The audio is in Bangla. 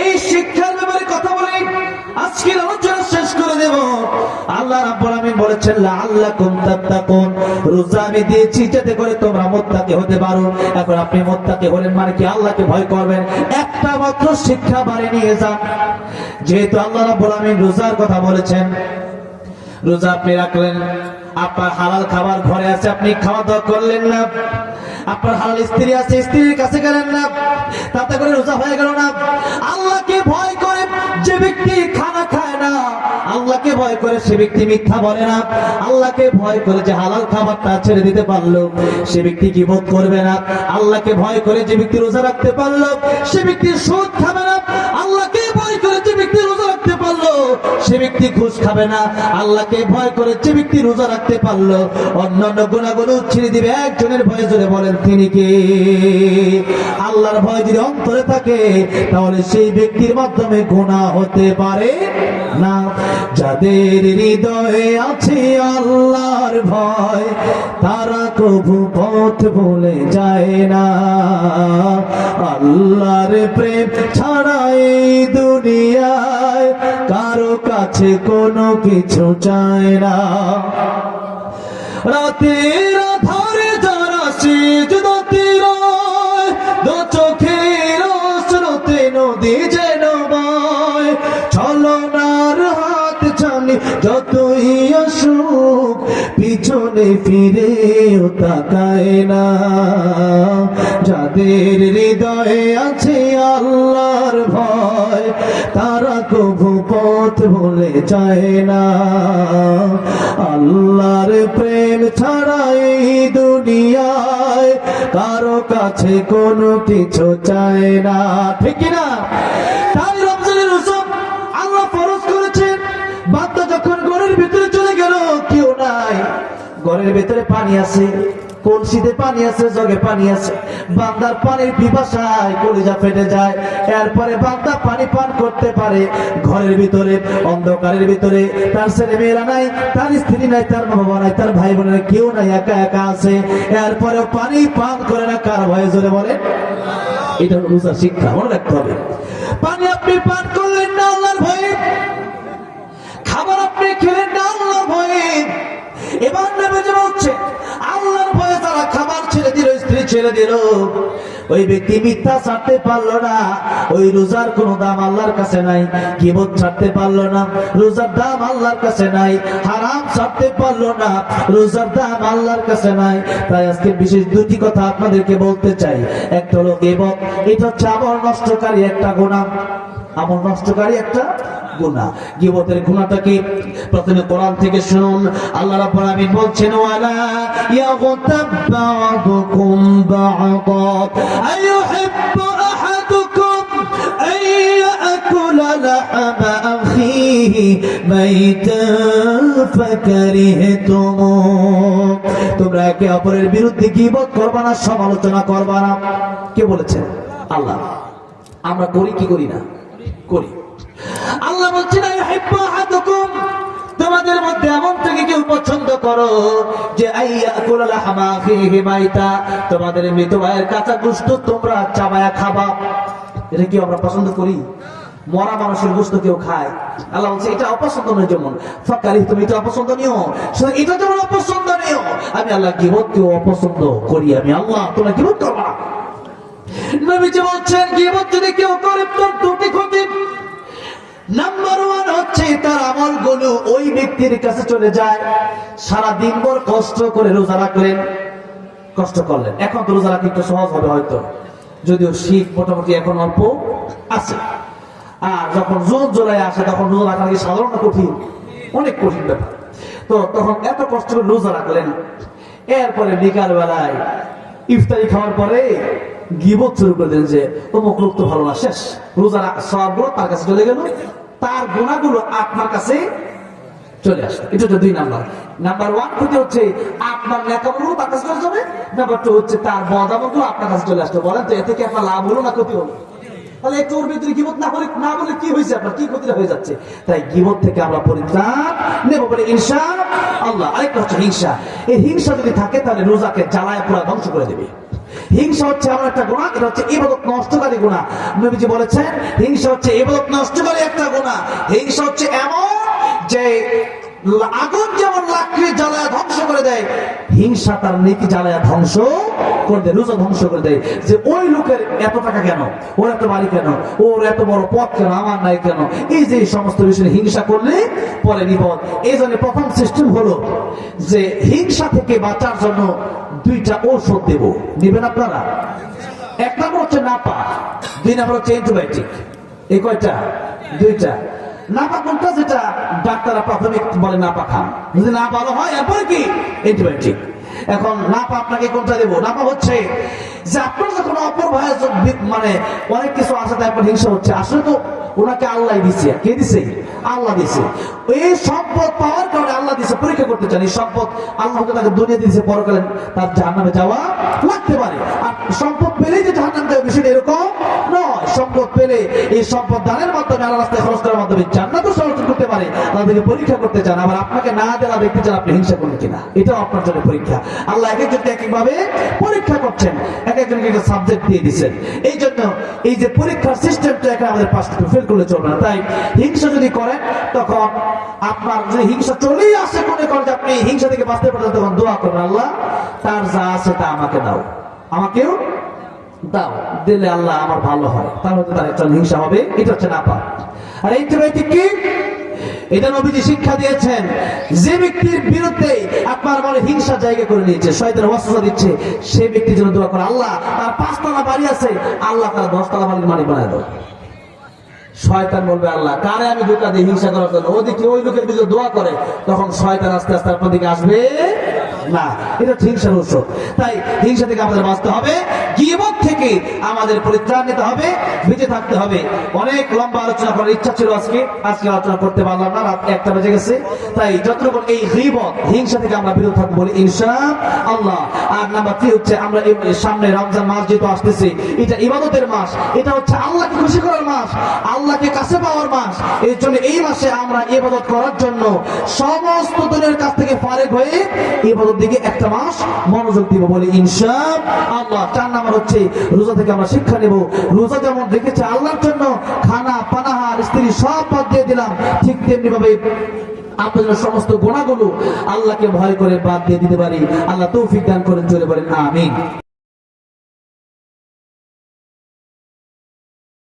এই শিক্ষার ব্যাপারে কথা বলে আজকের আলোচনা শেষ করে দেব। আল্লাহ রাব্বুল আমিন বলেছেন লাআল্লাকুম তাত্তাকুন, রোজা আমি দিয়েছি যাতে করে তোমরা মুত্তাকি হতে পারো। এখন আপনি মুত্তাকি হলেন মানে কি আল্লাহকে ভয় করবেন। একটা মাত্র শিক্ষা বাড়ি নিয়ে যান। যেহেতু আল্লাহ রাব্বুল আমিন রোজার কথা বলেছেন, রোজা আপনি রাখলেন, আপনার হালাল খাবার ঘরে আছে, আপনি খাওয়া দাওয়া করলেন না। আপনার হালাল স্ত্রী আছে, স্ত্রীর কাছে গেলেন না, তাতে করে রোজা হয়ে গেল না। আল্লাহকে ভয় করে যে ব্যক্তি খানা খায় না, আল্লাহকে ভয় করে সে ব্যক্তি মিথ্যা বলে না, আল্লাহকে ভয় করে যে হালাল খাবারটা ছেড়ে দিতে পারলো সে ব্যক্তি গীবত করবে না, আল্লাহকে ভয় করে যে ব্যক্তি রোজা রাখতে পারলো সে ব্যক্তি সুদ খাবে না, আল্লাহকে ভয় করে যে ব্যক্তি রোজা রাখতে পারলো সে ব্যক্তি ঘুষ খাবে না, আল্লাহকে ভয় করে যে ব্যক্তি রোজা রাখতে পারলো অন্যান্য গুনাহগুলো ছেড়ে দিবে। একজনের ভয়ে জোরে বলেন তিনি কে? আল্লাহর ভয় যদি অন্তরে থাকে তাহলে সেই ব্যক্তির মাধ্যমে গুনাহ হতে পারে না। যাদের হৃদয়ে আছে আল্লাহর ভয় তারা কবু পথ ভুলে যায় না। আল্লাহর প্রেম ছাড়া এই দুনিয়ায় কারো কাছে কোনো কিছু চায় না। রাতের আধারে যারা সিজদাতে রয়, দু চোখের স্রোতে নদী যেন বয়, ছলনার হাত ছানি যতই আসুক পিছনে ফিরেও তাকায় না। যাদের হৃদয়ে আছে আল্লাহর ভয় তারা কবু পথ ভুলে যায় না। আল্লাহর প্রেম ছাড়া এই দুনিয়ায় কারো কাছে কোনো কিছু চায় না। ঠিক না? তাই রমজানের রোজা আল্লাহ ফরজ করেছেন। বান্দা যখন ঘরের ভিতরে চলে গেল, কেউ নাই, ঘরের ভিতরে পানি আছে, কলসিতে পানি আছে, জগে পানি আছে, বান্দার পানির পিপাসায় কলিজা ফেটে যায়। এরপরে বান্দা পানি পান করতে পারে। ঘরের ভিতরে অন্ধকারের ভিতরে তার ছেলে মেয়েরা নাই, তার স্ত্রী নাই, তার বাবা নাই, তার ভাই বোনেরা কেউ নাই, একা একা আছে। এরপরে পানি পান করে না, কার ভয়ে জোরে বলেন? এটা রোজা শিক্ষা, মনে রাখতে হবে। পানি আপনি পান করলেন না আল্লাহর ভয়ে, খাবার আপনি খেলেন না আল্লাহর ভয়ে। এবার নবী বলছে আল্লাহর ভয়ে যারা খাবার ছেড়ে দিল, স্ত্রী ছেড়ে দিল, ওই ব্যক্তি মিথ্যা ছাড়তে পারলো না, ওই রোজার কোনো দাম আল্লাহর কাছে নাই। গীবত ছাড়তে পারলো না, রোজার দাম আল্লাহর কাছে নাই। হারাম ছাড়তে পারলো না, রোজার দাম আল্লাহর কাছে নাই। তাই আজকে বিশেষ দুটি কথা আপনাদেরকে বলতে চাই। একটা হলো গীবত, এটা হচ্ছে আমল নষ্টকারী একটা গুনাহ, আমল নষ্টকারী একটা গুনাহ। গীবতের গুনাহটা কি? প্রথমে কোরআন থেকে শুনুন। আল্লাহ রাব্বুল আমিন বলছেন ওয়ালা ইয়াগতাব বা'দুকুম বা'দা আইয়ুহিব্বু আহাদুকুম আন ইয়াকুলা লাহমা আখিহি মাইতান ফাকারিহতুম। তোমরা একে অপরের বিরুদ্ধে গীবত করবা না, সমালোচনা করবা না। কে বলেছেন? আল্লাহ। আমরা করি কি করি না? করি। আল্লাহ বলছেন তোমাদের মধ্যে এমন থেকে কেউ পছন্দ করো যে তোমাদের মৃত ভাইয়ের কাঁচা গোশত তোমরা চাবায়া খাবা। এটা কি আমরা পছন্দ করি? মরা মানুষের গোশত কেউ খায়? আল্লাহ বলছে এটা অপছন্দনীয়। যেমন ফাকারি, তুমি এটা অপছন্দনীয়, এটা যেমন অপছন্দনীয়, আমি আল্লাহ গীবত কেউ অপছন্দ করি। আমি আল্লাহ, তোমরা গীবত করবা না। নবীজি বলছেন গীবত যদি কেউ করে তোর দুটি ক্ষতি। নাম্বার ওয়ান হচ্ছে তার আমলগুলো ওই ব্যক্তির কাছে চলে যায়। সারা দিন ভর কষ্ট করে রোজা রাখলেন, কষ্ট করলেন, এখন তো রোজা রাখতে একটু সহজ হবে হয়তো, যদিও শীত মোটামুটি এখন অল্প আছে। আর যখন জোর জোড়ায় আসে তখন রোজা রাখা কি সাধারণ কঠিন? অনেক কঠিন ব্যাপার। তো তখন এত কষ্ট করে রোজা রাখলেন, এরপরে বিকাল বেলায় ইফতারি খাওয়ার পরে গীবত শুরু করে দেন যে অমুক লোক তো ভালো না, শেষ। রোজার সবগুলো তার কাছে চলে গেল, তার গুনাহগুলো আপনার কাছে চলে আসে। এটা হচ্ছে দুই নাম্বার। নাম্বার ওয়ান ক্ষতি হচ্ছে আপনার নেকামলগুলো তার কাছে চলে যাবে। নাম্বার টু হচ্ছে তার বদামলগুলো আপনার কাছে চলে আসবে। বলেন তো এতে কি আপনার লাভ হলো না ক্ষতি হলো? তাহলে একটু ওর ভিতরে গীবত না বলে কি হয়েছে, আপনার কি ক্ষতিটা হয়ে যাচ্ছে? তাই গীবত থেকে আমরা পরিত্রাণ নেব বলে ইনশাআল্লাহ। আরেকটা হচ্ছে হিংসা। এই হিংসা যদি থাকে তাহলে রোজাকে জ্বালায় পুরা ধ্বংস করে দেবে। হিংসা হচ্ছে এমন একটা গুনাহ, এটা হচ্ছে ইবাদত নষ্টকারী গুনাহ। নবীজি বলেছেন হিংসা হচ্ছে ইবাদত নষ্টকারী একটা গুনাহ। হিংসা হচ্ছে এমন যে আগুন যেমন লাকড়ি জ্বালায় ধ্বংস করে দেয়, হিংসা তার নেকি জ্বালায় ধ্বংস করে দেয়, রোজা ধ্বংস করে দেয়। যে ওই লোকের এত টাকা কেন, ওর এত বাড়ি কেন, ওর এত বড় পদ কেন, আমার নাই কেন, এই যে সমস্ত বিষয়ে হিংসা করলে পরে বিপদ। এই জন্য প্রথম সিস্টেম হলো যে হিংসা থেকে বাঁচার জন্য দুইটা ঔষধ দেব, নেবেন আপনারা। এক নম্বর হচ্ছে নাপা, দুই নম্বর হচ্ছে অ্যান্টিবায়োটিক। এই কয়টা? দুইটা। নাপা কোনটা? যেটা ডাক্তাররা প্রাথমিক বলে নাপা খান, যদি না ভালো হয় এরপরে কি অ্যান্টিবায়োটিক। এখন নাপা আপনাকে কোনটা দেবো? নাপা হচ্ছে যে আপনার যখন অপর ভাইয়ের মানে অনেক কিছু আছে তারপর হিংসা হচ্ছে, আসলে তো ওনাকে আল্লাহ দিছে। কে দিছে? আল্লাহ দিছে। এই সম্পদ পাওয়ার কারণে আল্লাহ দিছে, পরীক্ষা করতে চান। এই সম্পদ আল্লাহকে তাকে দুনিয়া দিয়েছে, পরকালে তার জাহান্নামে যাওয়া লাগতে পারে। আর সম্পদ পেলেই যে জাহান্নামে যাবে বিষয়টা এরকম নয়। সম্পদ পেলে এই সম্পদ দানের মাধ্যমে, আল্লাহ রাস্তায় খরচ করার মাধ্যমে জান্নাত অর্জন করতে পারে। তাদেরকে পরীক্ষা করতে চান। আবার আপনাকে না দেওয়া দেখতে চান আপনি হিংসা করবেন কিনা, এটাও আপনার জন্য পরীক্ষা। আল্লাহ এক একজনকে এক একভাবে পরীক্ষা করছেন, এক একজনকে একটা সাবজেক্ট দিয়ে দিচ্ছেন। এই জন্য এই যে পরীক্ষার সিস্টেমটা এখানে আমাদের পাশ থেকে ফেল করলে চলবে না। তাই হিংসা যদি করেন, তখন আপনার যদি হিংসা চলেই আসে মনে করেন যে আপনি হিংসা থেকে বাঁচতে পারেন, তখন দোয়া করবেন, আল্লাহ তার যা আছে তা আমাকে দাও, আমাকেও দাও, দিলে আল্লাহ আমার ভালো হয়, তাহলে তার একটা হিংসা হবে। এটা হচ্ছে নাপা। আর অ্যান্টিবায়োটিক কি? এটা নবীজি শিক্ষা দিয়েছেন, যে ব্যক্তির বিরুদ্ধে আপনার মনে হিংসা জায়গা করে নিয়েছে, শয়তান ওয়াসওয়াসা দিচ্ছে, সেই ব্যক্তির জন্য দোয়া করে, আল্লাহ তার 5 তলা বাড়ি আছে, আল্লাহ তার 10 তলা বাড়ির মালিক বানায় দাও। শয়তান বলবে, আল্লাহ কারে আমি ধোঁকা দিই হিংসা করার জন্য? ওদিকে ওই লোকের বিরুদ্ধে দোয়া করে, তখন শয়তান আস্তে আস্তে আপনার দিকে আসবে না। এটা হিংসার ঔষধ। তাই হিংসা থেকে আমাদের বাঁচতে হবে, গীবত থেকে আমাদের পরিত্রাণ নিতে হবে, বেঁচে থাকতে হবে। অনেক লম্বা আলোচনা করার ইচ্ছা ছিল আজকে আলোচনা করতে পারলাম না, রাত 1টা বেজে গেছে। তাই যতটুকু এই গীবত হিংসা থেকে আমরা বিরত থাকবো বলি ইনশাআল্লাহ। আর নাম্বার 3 হচ্ছে, আমরা সামনে রমজান মাস যেহেতু আসতেছে, এটা ইবাদতের মাস, এটা হচ্ছে আল্লাহকে খুশি করার মাস, আল্লাহকে কাছে পাওয়ার মাস। এর জন্য এই মাসে আমরা ইবাদত করার জন্য সমস্ত দুনিয়ার কাছ থেকে ফারেক হয়ে ইবাদত দিকে একটা মাস মনোযোগ দিব বলি ইনশাআল্লাহ। 4 নাম্বার হচ্ছে রোজা থেকে আমরা শিক্ষা নেব। রোজা যেমন রেখেছে আল্লাহর জন্য, খানা পানাহার স্ত্রী সব বাদ দিয়ে দিলাম, ঠিক তেমনি ভাবে আপনাদের সমস্ত গুনাহগুলো আল্লাহকে ভয় করে বাদ দিয়ে দিতে পারি। আল্লাহ তৌফিক দান করেন, চলে বলেন আমিন।